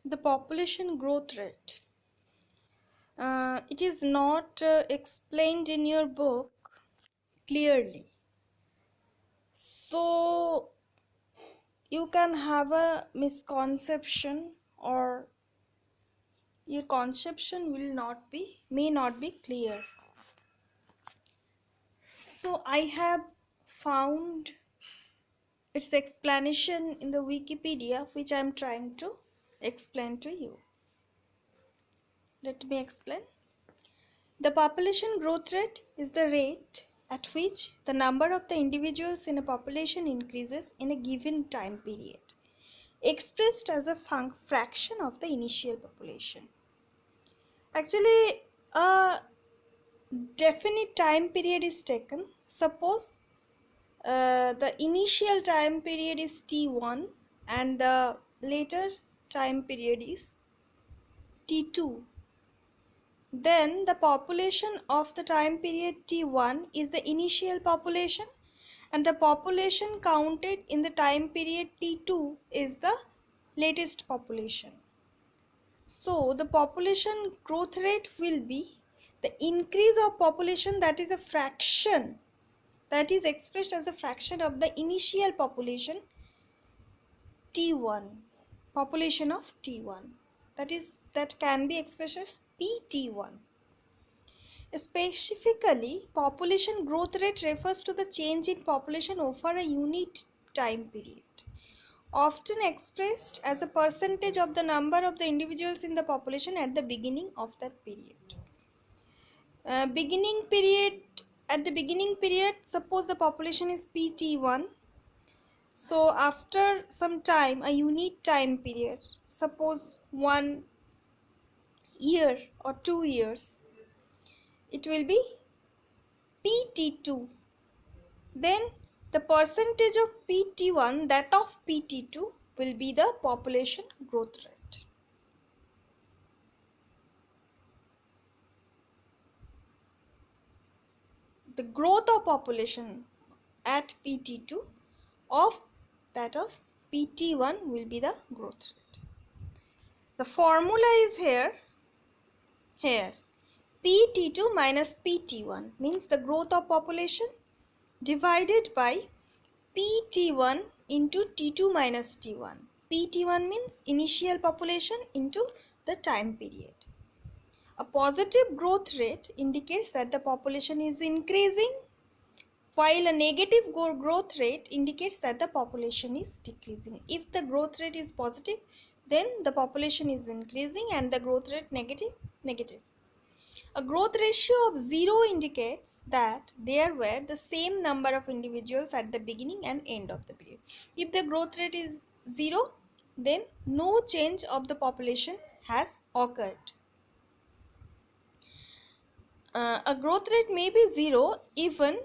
The population growth rate. It is not explained in your book clearly. So you can have a misconception, or your conception may not be clear. So I have found its explanation in the Wikipedia, which I am trying to explain to you. Let me explain. The population growth rate is the rate at which the number of the individuals in a population increases in a given time period, expressed as a fraction of the initial population. Actually, a definite time period is taken. Suppose the initial time period is T1 and the later time period is T2. Then the population of the time period T1 is the initial population, and the population counted in the time period T2 is the latest population. So the population growth rate will be the increase of population, that is a fraction, that is expressed as a fraction of the initial population T1, population of T1, that can be expressed as PT1. Specifically, population growth rate refers to the change in population over a unit time period, often expressed as a percentage of the number of the individuals in the population at the beginning of that period. At the beginning period, suppose the population is PT1. So after some time, a unit time period, suppose 1 year or 2 years, it will be PT2. Then the percentage of PT1, that of PT2, will be the population growth rate. The growth of population at PT2 of that of PT1 will be the growth rate. The formula is here. PT2 minus PT1 means the growth of population divided by PT1 into T2 minus T1. PT1 means initial population into the time period. A positive growth rate indicates that the population is increasing, while a negative growth rate indicates that the population is decreasing. If the growth rate is positive, then the population is increasing, and the growth rate negative. A growth ratio of 0 indicates that there were the same number of individuals at the beginning and end of the period. If the growth rate is 0, then no change of the population has occurred. A growth rate may be 0 even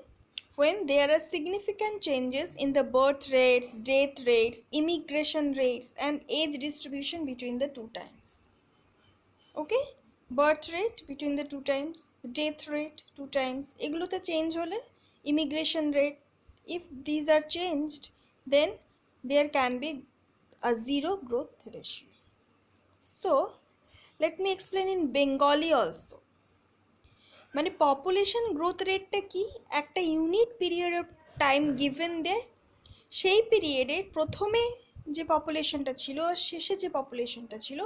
when there are significant changes in the birth rates, death rates, immigration rates, and age distribution between the two times. Okay? Birth rate between the two times, death rate 2 times, এগুলোতে change হলে, immigration rate, if these are changed, then there can be a 0 growth ratio. So let me explain in Bengali also. মানে population growth রেটটা কি, একটা unit period of time given দেয়, সেই পিরিয়ডে প্রথমে যে পপুলেশনটা ছিল আর শেষে যে পপুলেশনটা ছিল,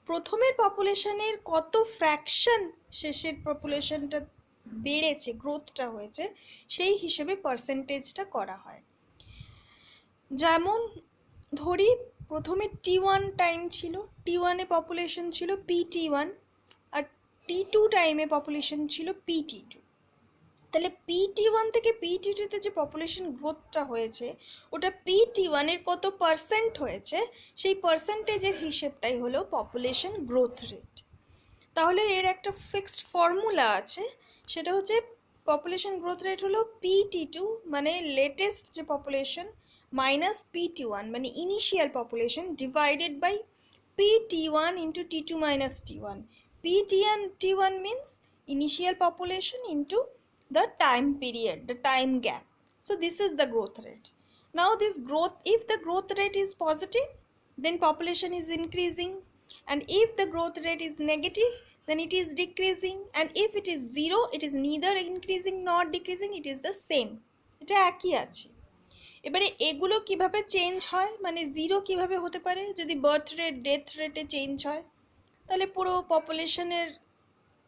প্রথমের পপুলেশনের কত ফ্র্যাকশন শেষের পপুলেশনটা বেড়েছে, গ্রোথটা হয়েছে, সেই হিসেবে পার্সেন্টেজটা করা হয়। যেমন ধরি প্রথমে T1 টাইম ছিল, T1-এ পপুলেশন ছিল PT1, আর T2 টাইমে পপুলেশন ছিল PT2। তাহলে PT1 থেকে PT2-তে যে পপুলেশন গ্রোথটা হয়েছে, ওটা PT1-এর কত পার্সেন্ট হয়েছে, সেই পার্সেন্টেজের হিসেবটাই হলো পপুলেশন গ্রোথ রেট। তাহলে এর একটা ফিক্সড ফর্মুলা আছে, সেটা হচ্ছে পপুলেশন গ্রোথ রেট হলো PT2 মানে লেটেস্ট যে পপুলেশন মাইনাস PT1 মানে initial population divided by PT1 into T2 minus T1. T1 means initial population into the time period, the time gap. So this is the growth rate. Now this growth, if the growth rate is positive, then population is increasing. and if the growth rate is negative then it is decreasing, and if it is zero it is neither increasing nor decreasing, it is the same. এটা একই আছে। এবারে এগুলো কিভাবে change হয়, মানে zero কিভাবে হতে পারে, যদি বার্থ রেট ডেথ রেটে চেঞ্জ হয় তাহলে পুরো পপুলেশনের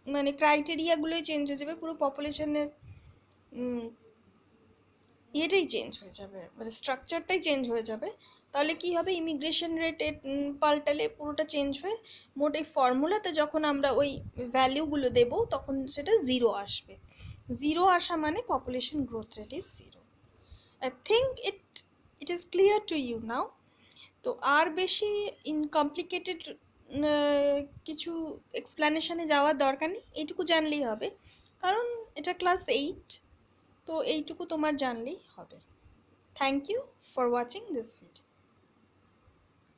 মানে ক্রাইটেরিয়াগুলোই চেঞ্জ হয়ে যাবে, পুরো পপুলেশনের ইয়েটাই চেঞ্জ হয়ে যাবে, মানে স্ট্রাকচারটাই চেঞ্জ হয়ে যাবে। তাহলে কি হবে, ইমিগ্রেশন রেটে পাল্টালে পুরোটা চেঞ্জ হয়ে মোট এই ফর্মুলাতে যখন আমরা ওই ভ্যালিউগুলো দেবো তখন সেটা জিরো আসবে। জিরো আসা মানে population growth rate is zero. I think it is clear to you now. তো আর বেশি কমপ্লিকেটেড কিছু এক্সপ্লানেশনে যাওয়ার দরকার নেই, এইটুকু জানলেই হবে, কারণ এটা ক্লাস 8, তো এইটুকু তোমার জানলেই হবে। Thank you for watching this video.